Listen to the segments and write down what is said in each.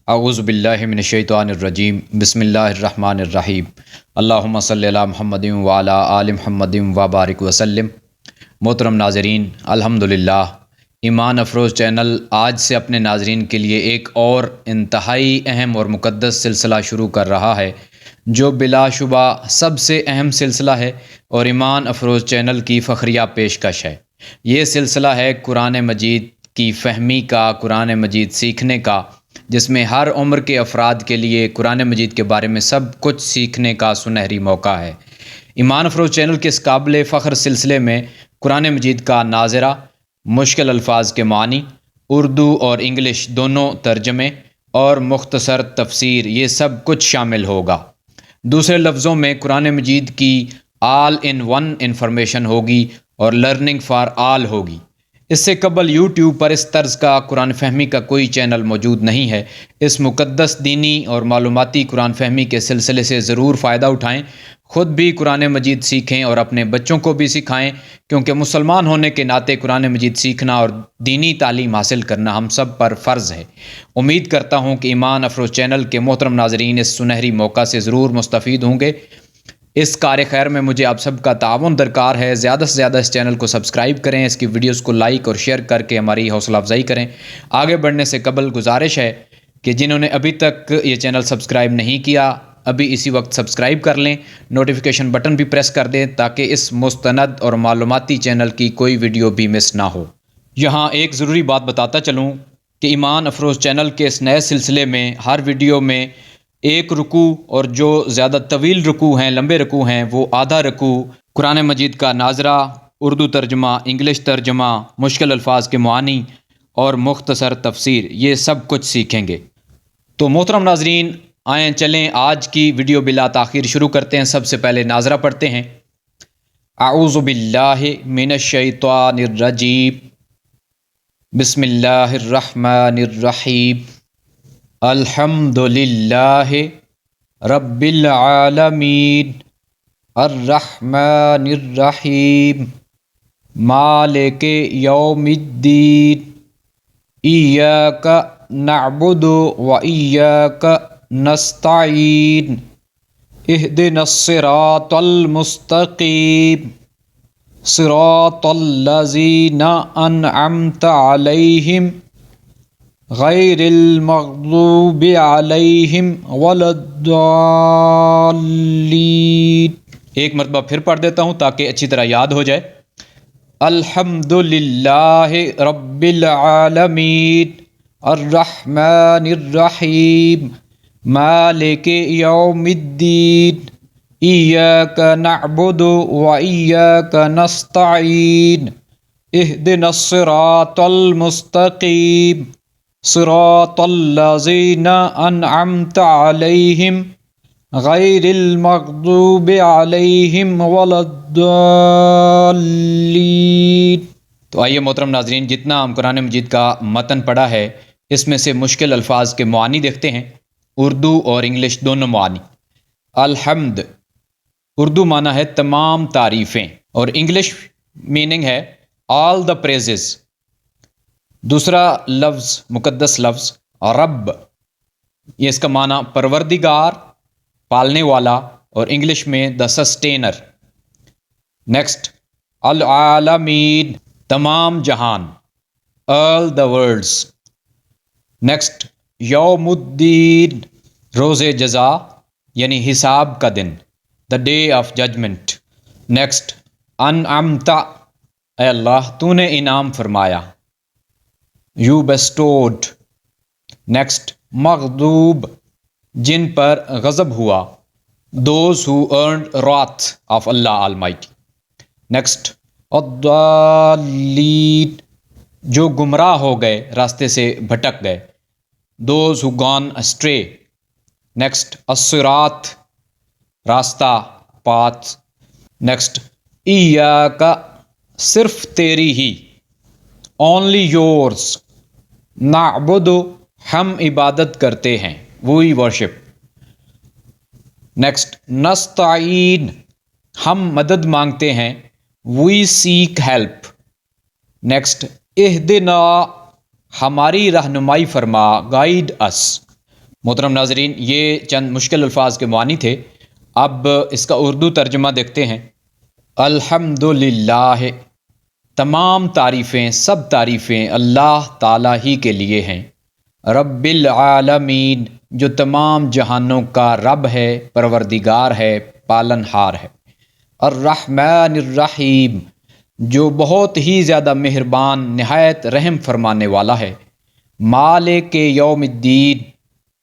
اعوذ باللہ من الشیطان الرجیم بسم اللہ الرحمن الرحیم اللہم صلی علی محمد وعلی آل محمد وبارک وسلم۔ محترم ناظرین، الحمدللہ ایمان افروز چینل آج سے اپنے ناظرین کے لیے ایک اور انتہائی اہم اور مقدس سلسلہ شروع کر رہا ہے جو بلا شبہ سب سے اہم سلسلہ ہے اور ایمان افروز چینل کی فخریہ پیشکش ہے۔ یہ سلسلہ ہے قرآن مجید کی فہمی کا، قرآن مجید سیکھنے کا، جس میں ہر عمر کے افراد کے لیے قرآن مجید کے بارے میں سب کچھ سیکھنے کا سنہری موقع ہے۔ ایمان افروز چینل کے اس قابل فخر سلسلے میں قرآن مجید کا ناظرہ، مشکل الفاظ کے معنی، اردو اور انگلش دونوں ترجمے اور مختصر تفسیر، یہ سب کچھ شامل ہوگا۔ دوسرے لفظوں میں قرآن مجید کی آل ان ون انفارمیشن ہوگی اور لرننگ فار آل ہوگی۔ اس سے قبل یوٹیوب پر اس طرز کا قرآن فہمی کا کوئی چینل موجود نہیں ہے۔ اس مقدس دینی اور معلوماتی قرآن فہمی کے سلسلے سے ضرور فائدہ اٹھائیں، خود بھی قرآن مجید سیکھیں اور اپنے بچوں کو بھی سکھائیں، کیونکہ مسلمان ہونے کے ناطے قرآن مجید سیکھنا اور دینی تعلیم حاصل کرنا ہم سب پر فرض ہے۔ امید کرتا ہوں کہ ایمان افروز چینل کے محترم ناظرین اس سنہری موقع سے ضرور مستفید ہوں گے۔ اس کار خیر میں مجھے آپ سب کا تعاون درکار ہے۔ زیادہ سے زیادہ اس چینل کو سبسکرائب کریں، اس کی ویڈیوز کو لائک اور شیئر کر کے ہماری حوصلہ افزائی کریں۔ آگے بڑھنے سے قبل گزارش ہے کہ جنہوں نے ابھی تک یہ چینل سبسکرائب نہیں کیا، ابھی اسی وقت سبسکرائب کر لیں، نوٹیفیکیشن بٹن بھی پریس کر دیں تاکہ اس مستند اور معلوماتی چینل کی کوئی ویڈیو بھی مس نہ ہو۔ یہاں ایک ضروری بات بتاتا چلوں کہ ایمان افروز چینل کے اس نئے سلسلے میں ہر ویڈیو میں ایک رکوع اور جو زیادہ طویل رکوع ہیں، لمبے رکوع ہیں، وہ آدھا رکوع قرآن مجید کا ناظرہ، اردو ترجمہ، انگلش ترجمہ، مشکل الفاظ کے معانی اور مختصر تفسیر، یہ سب کچھ سیکھیں گے۔ تو محترم ناظرین، آئیں چلیں آج کی ویڈیو بلا تاخیر شروع کرتے ہیں۔ سب سے پہلے ناظرہ پڑھتے ہیں۔ اعوذ باللہ من الشیطان الرجیم بسم اللہ الرحمن الرحیم الحمد للہ رب العالمین الرحمن الرحیم مالک یوم الدین ایاک نعبد و ایاک نستعین اہدنا الصراط المستقیم صراط الذین انعمت علیہم غیر المغضوب علیہم ولا الضالین۔ ایک مرتبہ پھر پڑھ دیتا ہوں تاکہ اچھی طرح یاد ہو جائے۔ الحمد للہ رب العالمین الرحمن الرحیم مالک یوم الدین ایاک نعبد و ایاک نستعین اہدنا الصراط المستقیم صراط الذین انعمت علیہم غیر المغضوب علیہم ولا الضالین۔ تو آئیے محترم ناظرین، جتنا ہم قرآن مجید کا متن پڑھا ہے اس میں سے مشکل الفاظ کے معانی دیکھتے ہیں، اردو اور انگلش دونوں معانی۔ الحمد اردو معنی ہے تمام تعریفیں اور انگلش میننگ ہے آل دا پریزز۔ دوسرا لفظ، مقدس لفظ رب، یہ اس کا معنی پروردگار، پالنے والا، اور انگلش میں دا سسٹینر۔ نیکسٹ العالمین، تمام جہان، آل دا ورلڈز۔ نیکسٹ یوم الدین، روز جزا یعنی حساب کا دن، the day of judgement. Next انعمت، اے اللہ تو نے انعام فرمایا، یو بیسٹوڈ۔ نیکسٹ مغضوب، جن پر غضب ہوا، those who earned wrath of Allah almighty. Next الضالین، جو گمراہ ہو گئے، راستے سے بھٹک گئے، those who gone astray. Next الصراط، راستہ، پاتھ۔ نیکسٹ ایاک، صرف تیری ہی، اونلی یورز۔ نعبد، ہم عبادت کرتے ہیں، وی ورشپ۔ نیکسٹ نستعین، ہم مدد مانگتے ہیں، وی سیک ہیلپ۔ نیکسٹ اہدنا، ہماری رہنمائی فرما، گائیڈ اس۔ محترم ناظرین، یہ چند مشکل الفاظ کے معنی تھے، اب اس کا اردو ترجمہ دیکھتے ہیں۔ الحمدللہ، تمام تعریفیں، سب تعریفیں اللہ تعالیٰ ہی کے لیے ہیں۔ رب العالمین، جو تمام جہانوں کا رب ہے، پروردگار ہے، پالن ہار ہے۔ الرحمن الرحیم، جو بہت ہی زیادہ مہربان، نہایت رحم فرمانے والا ہے۔ مالک یوم الدین،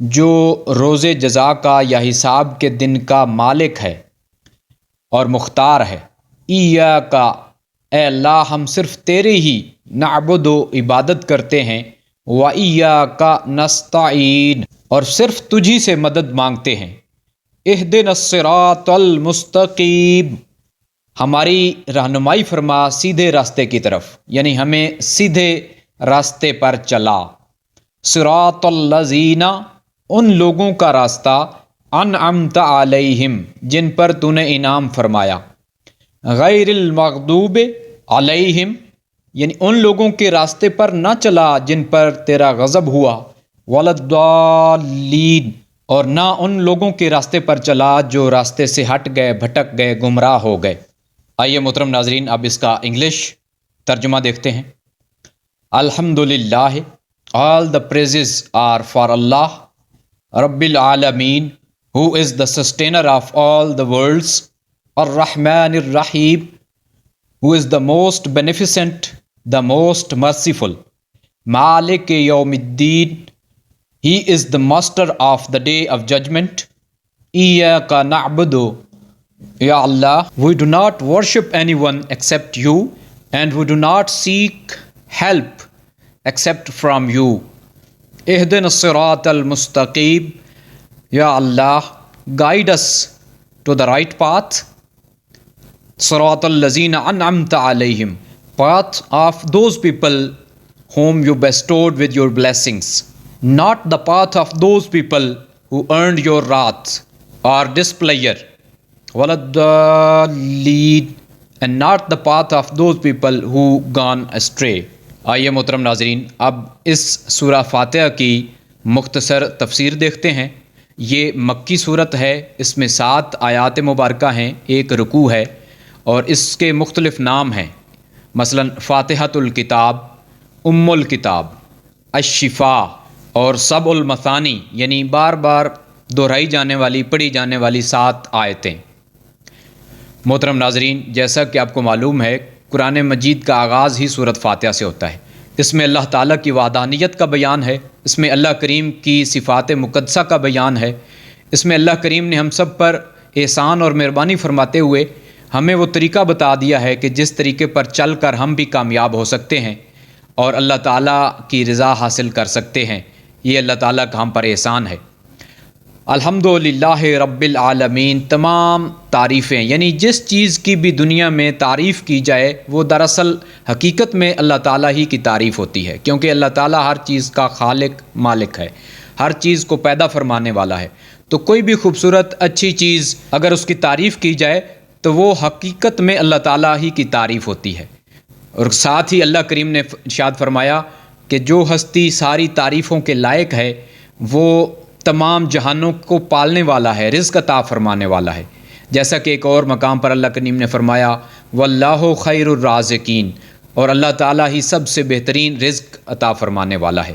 جو روز جزا کا یا حساب کے دن کا مالک ہے اور مختار ہے۔ ایاک، اے اللہ ہم صرف تیرے ہی نعبد و عبادت کرتے ہیں، و ایاک نستعین، اور صرف تجھی سے مدد مانگتے ہیں۔ اہدنا الصراط المستقیم، ہماری رہنمائی فرما سیدھے راستے کی طرف، یعنی ہمیں سیدھے راستے پر چلا۔ صراط الذین، ان لوگوں کا راستہ، انعمت علیہم، جن پر تو نے انعام فرمایا۔ غیر المغضوب علیہم، یعنی ان لوگوں کے راستے پر نہ چلا جن پر تیرا غضب ہوا۔ ولا الضالین، اور نہ ان لوگوں کے راستے پر چلا جو راستے سے ہٹ گئے، بھٹک گئے، گمراہ ہو گئے۔ آئیے محترم ناظرین، اب اس کا انگلش ترجمہ دیکھتے ہیں۔ الحمدللہ، all the praises are for Allah, Rabbil Alameen, who is the sustainer of all the worlds, Ar-Rahman Ar-Rahim, who is the most beneficent, the most merciful, Malik Yawmiddin, he is the master of the day of judgment. Iyaka na'budu, Ya Allah, we do not worship anyone except you, and we do not seek help except from you. Ihdina as-sirat al-mustaqim, Ya Allah, guide us to the right path. Sirat al-lazina an'amta alayhim, path of those people whom you bestowed with your blessings, not the path of those people who earned your wrath or displeasure. وَلَدَّالِّينَ, and not the path of those people who gone astray. آئیے محترم ناظرین، اب اس سورہ فاتحہ کی مختصر تفسیر دیکھتے ہیں۔ یہ مکی صورت ہے، اس میں 7 آیات مبارکہ ہیں، 1 رکوع ہے، اور اس کے مختلف نام ہیں، مثلا فاتحۃ الکتاب، ام الکتاب، الشفاء، اور سبع المثانی، یعنی بار بار دہرائی جانے والی، پڑھی جانے والی 7 آیتیں۔ محترم ناظرین، جیسا کہ آپ کو معلوم ہے، قرآن مجید کا آغاز ہی سورۃ فاتحہ سے ہوتا ہے۔ اس میں اللہ تعالیٰ کی وحدانیت کا بیان ہے، اس میں اللہ کریم کی صفات مقدسہ کا بیان ہے، اس میں اللہ کریم نے ہم سب پر احسان اور مہربانی فرماتے ہوئے ہمیں وہ طریقہ بتا دیا ہے کہ جس طریقے پر چل کر ہم بھی کامیاب ہو سکتے ہیں اور اللہ تعالیٰ کی رضا حاصل کر سکتے ہیں۔ یہ اللہ تعالیٰ کا ہم پر احسان ہے۔ الحمدللہ رب العالمین، تمام تعریفیں، یعنی جس چیز کی بھی دنیا میں تعریف کی جائے وہ دراصل حقیقت میں اللہ تعالیٰ ہی کی تعریف ہوتی ہے، کیونکہ اللہ تعالیٰ ہر چیز کا خالق، مالک ہے، ہر چیز کو پیدا فرمانے والا ہے۔ تو کوئی بھی خوبصورت اچھی چیز اگر اس کی تعریف کی جائے تو وہ حقیقت میں اللہ تعالیٰ ہی کی تعریف ہوتی ہے۔ اور ساتھ ہی اللہ کریم نے ارشاد فرمایا کہ جو ہستی ساری تعریفوں کے لائق ہے وہ تمام جہانوں کو پالنے والا ہے، رزق عطا فرمانے والا ہے، جیسا کہ ایک اور مقام پر اللہ کریم نے فرمایا واللہ خیر الرازقین، اور اللہ تعالیٰ ہی سب سے بہترین رزق عطا فرمانے والا ہے۔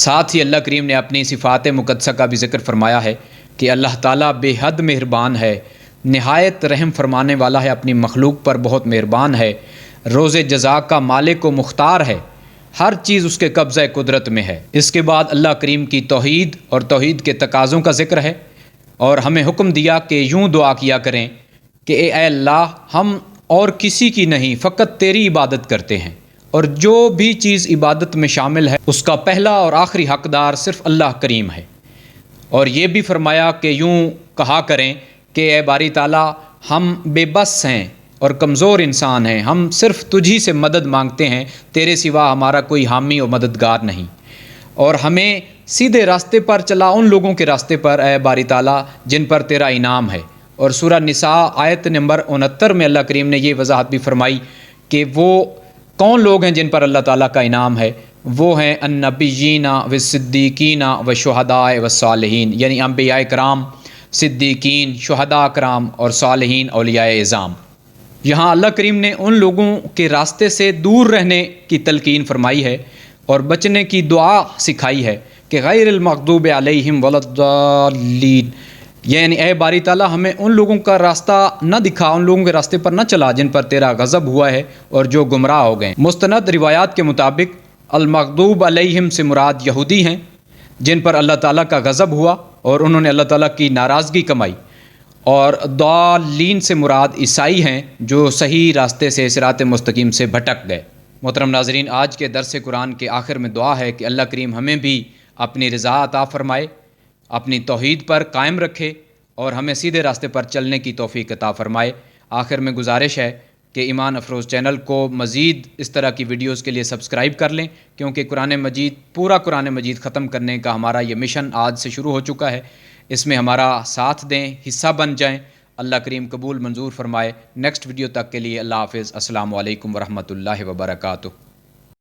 ساتھ ہی اللہ کریم نے اپنی صفات مقدسہ کا بھی ذکر فرمایا ہے کہ اللہ تعالیٰ بے حد مہربان ہے، نہایت رحم فرمانے والا ہے، اپنی مخلوق پر بہت مہربان ہے، روز جزا کا مالک و مختار ہے، ہر چیز اس کے قبضہ قدرت میں ہے۔ اس کے بعد اللہ کریم کی توحید اور توحید کے تقاضوں کا ذکر ہے، اور ہمیں حکم دیا کہ یوں دعا کیا کریں کہ اے اللہ، ہم اور کسی کی نہیں، فقط تیری عبادت کرتے ہیں، اور جو بھی چیز عبادت میں شامل ہے اس کا پہلا اور آخری حقدار صرف اللہ کریم ہے۔ اور یہ بھی فرمایا کہ یوں کہا کریں کہ اے باری تعالیٰ، ہم بے بس ہیں اور کمزور انسان ہیں، ہم صرف تجھی سے مدد مانگتے ہیں، تیرے سوا ہمارا کوئی حامی و مددگار نہیں، اور ہمیں سیدھے راستے پر چلا، ان لوگوں کے راستے پر اے باری تعالیٰ جن پر تیرا انعام ہے۔ اور سورہ نساء آیت نمبر 69 میں اللہ کریم نے یہ وضاحت بھی فرمائی کہ وہ کون لوگ ہیں جن پر اللہ تعالیٰ کا انعام ہے، وہ ہیں النبیین و صدیقین و شہداء و صالحین، یعنی انبیاء کرام، صدیقین، شہداء کرام اور صالحین اولیاء اعظام۔ یہاں اللہ کریم نے ان لوگوں کے راستے سے دور رہنے کی تلقین فرمائی ہے اور بچنے کی دعا سکھائی ہے کہ غیر المغضوب علیہم ولا الضالین، یعنی اے باری تعالیٰ ہمیں ان لوگوں کا راستہ نہ دکھا، ان لوگوں کے راستے پر نہ چلا جن پر تیرا غضب ہوا ہے اور جو گمراہ ہو گئے۔ مستند روایات کے مطابق المغضوب علیہم سے مراد یہودی ہیں جن پر اللہ تعالیٰ کا غضب ہوا اور انہوں نے اللہ تعالیٰ کی ناراضگی کمائی، اور ضالین سے مراد عیسائی ہیں جو صحیح راستے سے صراط مستقیم سے بھٹک گئے۔ محترم ناظرین، آج کے درس قرآن کے آخر میں دعا ہے کہ اللہ کریم ہمیں بھی اپنی رضا عطا فرمائے، اپنی توحید پر قائم رکھے اور ہمیں سیدھے راستے پر چلنے کی توفیق عطا فرمائے۔ آخر میں گزارش ہے کہ ایمان افروز چینل کو مزید اس طرح کی ویڈیوز کے لیے سبسکرائب کر لیں، کیونکہ پورا قرآن مجید ختم کرنے کا ہمارا یہ مشن آج سے شروع ہو چکا ہے۔ اس میں ہمارا ساتھ دیں، حصہ بن جائیں، اللہ کریم قبول منظور فرمائے۔ نیکسٹ ویڈیو تک کے لیے اللہ حافظ، السلام علیکم ورحمۃ اللہ وبرکاتہ۔